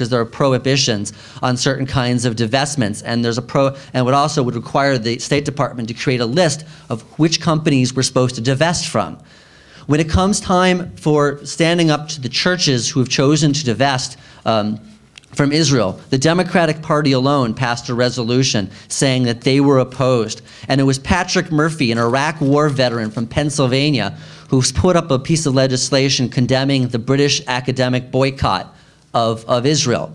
because there are prohibitions on certain kinds of divestments, and would also require the State Department to create a list of which companies we're supposed to divest from. When it comes time for standing up to the churches who have chosen to divest from Israel, the Democratic Party alone passed a resolution saying that they were opposed. And it was Patrick Murphy, an Iraq war veteran from Pennsylvania, who put up a piece of legislation condemning the British academic boycott of Israel.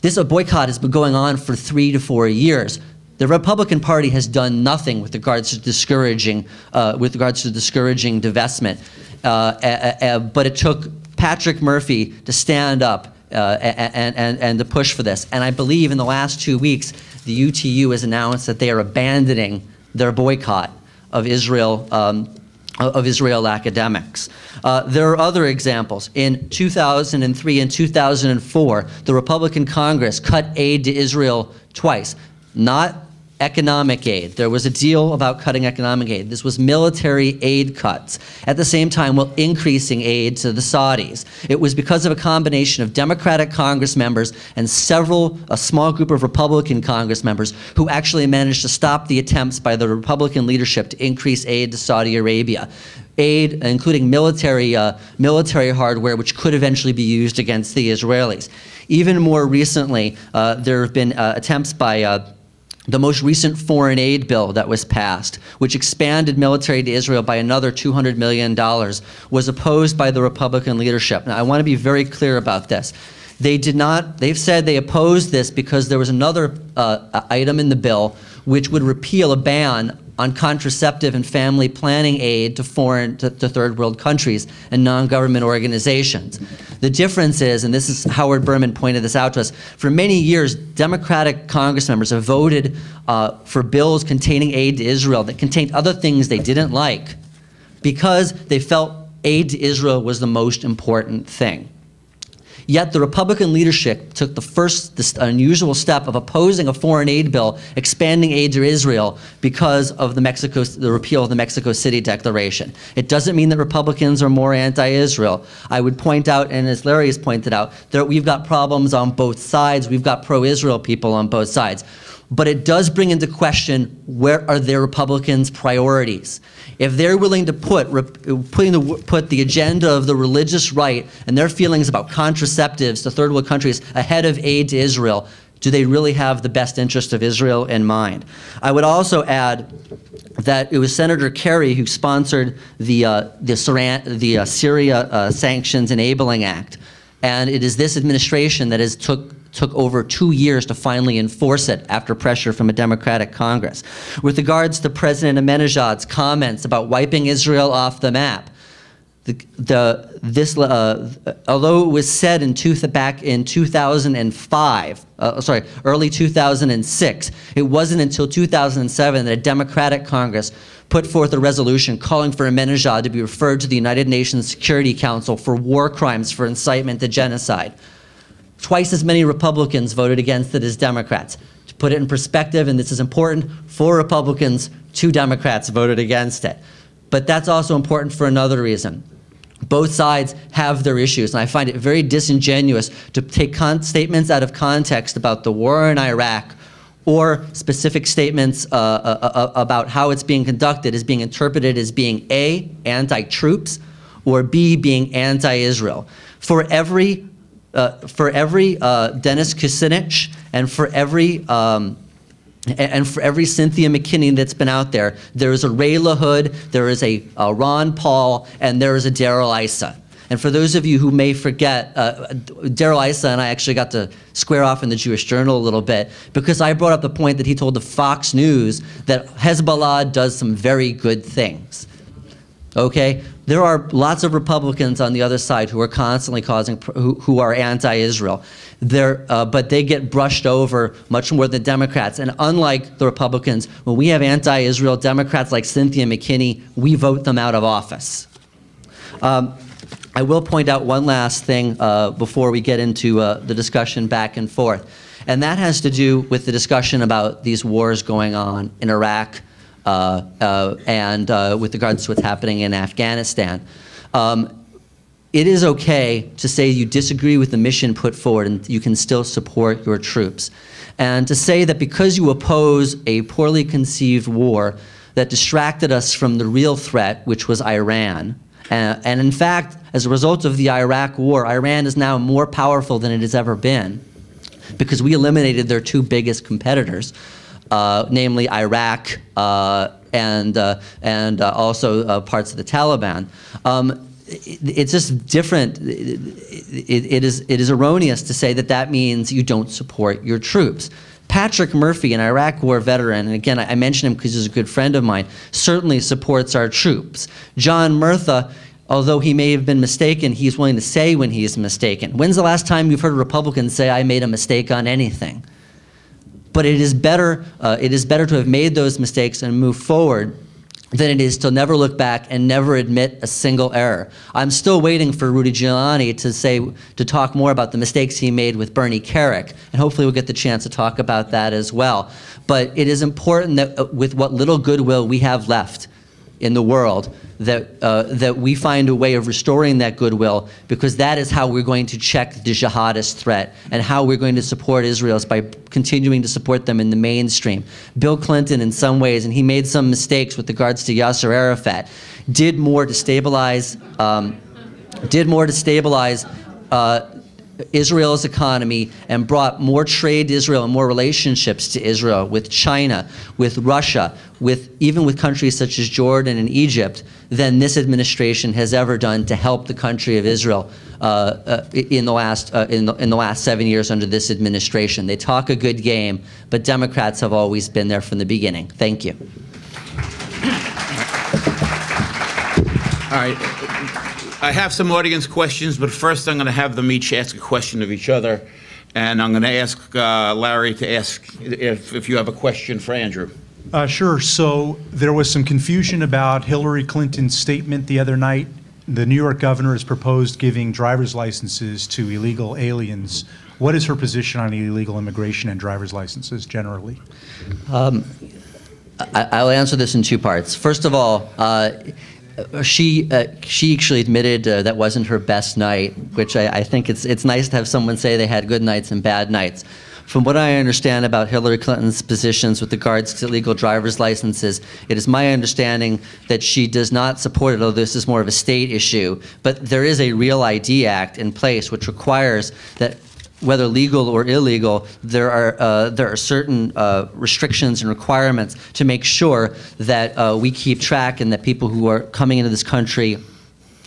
This boycott has been going on for 3 to 4 years. The Republican Party has done nothing with regards to discouraging divestment, but it took Patrick Murphy to stand up and to push for this. And I believe in the last 2 weeks, the UTU has announced that they are abandoning their boycott of Israel academics. There are other examples. In 2003 and 2004, the Republican Congress cut aid to Israel twice, not economic aid. There was a deal about cutting economic aid. This was military aid cuts. At the same time, while increasing aid to the Saudis. It was because of a combination of Democratic Congress members and a small group of Republican Congress members who actually managed to stop the attempts by the Republican leadership to increase aid to Saudi Arabia. Aid, including military hardware, which could eventually be used against the Israelis. Even more recently, there have been attempts by the most recent foreign aid bill that was passed, which expanded military to Israel by another $200 million, was opposed by the Republican leadership. Now, I want to be very clear about this. They've said they opposed this because there was another item in the bill which would repeal a ban on contraceptive and family planning aid to third world countries and non-government organizations. The difference is, and this is Howard Berman pointed this out to us, for many years, Democratic Congress members have voted for bills containing aid to Israel that contained other things they didn't like because they felt aid to Israel was the most important thing. Yet the Republican leadership took this unusual step of opposing a foreign aid bill expanding aid to Israel because of the repeal of the Mexico City Declaration. It doesn't mean that Republicans are more anti-Israel. I would point out, and as Larry has pointed out, that we've got problems on both sides. We've got pro-Israel people on both sides. But it does bring into question, where are their Republicans' priorities? If they're willing to put the agenda of the religious right and their feelings about contraceptives to third world countries ahead of aid to Israel, do they really have the best interest of Israel in mind? I would also add that it was Senator Kerry who sponsored the Syria Sanctions Enabling Act, and it is this administration that took over 2 years to finally enforce it after pressure from a Democratic Congress. With regards to President Ahmadinejad's comments about wiping Israel off the map, although it was said back in 2005, early 2006, it wasn't until 2007 that a Democratic Congress put forth a resolution calling for Ahmadinejad to be referred to the United Nations Security Council for war crimes for incitement to genocide. Twice as many Republicans voted against it as Democrats. To put it in perspective, and this is important, 4 Republicans, 2 Democrats voted against it. But that's also important for another reason. Both sides have their issues, and I find it very disingenuous to take statements out of context about the war in Iraq or specific statements about how it's being conducted as being interpreted as being A, anti-troops, or B, being anti-Israel. For every Dennis Kucinich and for every Cynthia McKinney that's been out there, there is a Ray LaHood, there is a Ron Paul, and there is a Darrell Issa. And for those of you who may forget, Darrell Issa and I actually got to square off in the Jewish Journal a little bit because I brought up the point that he told the Fox News that Hezbollah does some very good things. Okay? There are lots of Republicans on the other side who are constantly who are anti-Israel. But they get brushed over much more than Democrats. And unlike the Republicans, when we have anti-Israel Democrats like Cynthia McKinney, we vote them out of office. I will point out one last thing before we get into the discussion back and forth. And that has to do with the discussion about these wars going on in Iraq, and with regards to what's happening in Afghanistan. it is okay to say you disagree with the mission put forward and you can still support your troops. And to say that because you oppose a poorly conceived war that distracted us from the real threat, which was Iran, and in fact, as a result of the Iraq war, Iran is now more powerful than it has ever been because we eliminated their two biggest competitors, namely Iraq and also parts of the Taliban. It's just different. It is erroneous to say that that means you don't support your troops. Patrick Murphy, an Iraq War veteran, and again, I mention him because he's a good friend of mine, certainly supports our troops. John Murtha, although he may have been mistaken, he's willing to say when he is mistaken. When's the last time you've heard a Republican say, I made a mistake on anything? But it is better to have made those mistakes and move forward than it is to never look back and never admit a single error. I'm still waiting for Rudy Giuliani to talk more about the mistakes he made with Bernie Kerik, and hopefully we'll get the chance to talk about that as well. But it is important that with what little goodwill we have left in the world, that we find a way of restoring that goodwill, because that is how we're going to check the jihadist threat, and how we're going to support Israel is by continuing to support them in the mainstream. Bill Clinton, in some ways, and he made some mistakes with regards to Yasser Arafat, did more to stabilize Israel's economy and brought more trade to Israel and more relationships to Israel with China, with Russia, even with countries such as Jordan and Egypt than this administration has ever done to help the country of Israel in the last 7 years under this administration. They talk a good game, but Democrats have always been there from the beginning. Thank you. All right. I have some audience questions, but first I'm going to have them each ask a question of each other. And I'm going to ask Larry to ask if you have a question for Andrew. Sure. So there was some confusion about Hillary Clinton's statement the other night. The New York governor has proposed giving driver's licenses to illegal aliens. What is her position on illegal immigration and driver's licenses generally? I'll answer this in two parts. First of all, she actually admitted that wasn't her best night, which I think it's nice to have someone say they had good nights and bad nights. From what I understand about Hillary Clinton's positions with regards to illegal driver's licenses, it is my understanding that she does not support it, although this is more of a state issue. But there is a Real ID Act in place which requires that, whether legal or illegal, there are certain restrictions and requirements to make sure that we keep track and that people who are coming into this country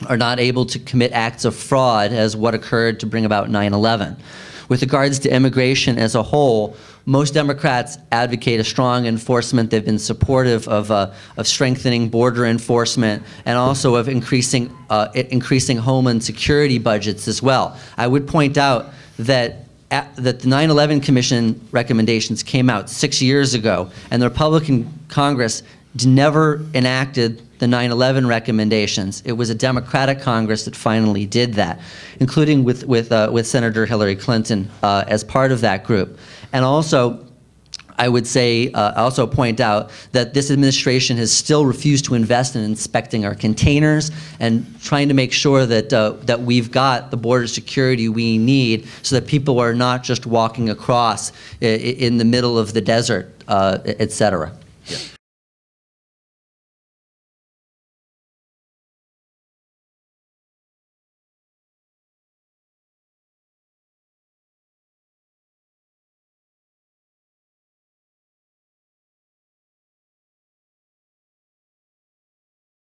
are not able to commit acts of fraud as what occurred to bring about 9/11. With regards to immigration as a whole, most Democrats advocate a strong enforcement. They've been supportive of strengthening border enforcement and also of increasing homeland security budgets as well. I would point out that the 9/11 Commission recommendations came out 6 years ago, and the Republican Congress never enacted the 9/11 recommendations. It was a Democratic Congress that finally did that, including with Senator Hillary Clinton as part of that group. And also, I would say, also point out that this administration has still refused to invest in inspecting our containers and trying to make sure that that we've got the border security we need so that people are not just walking across in the middle of the desert, et cetera. Yeah.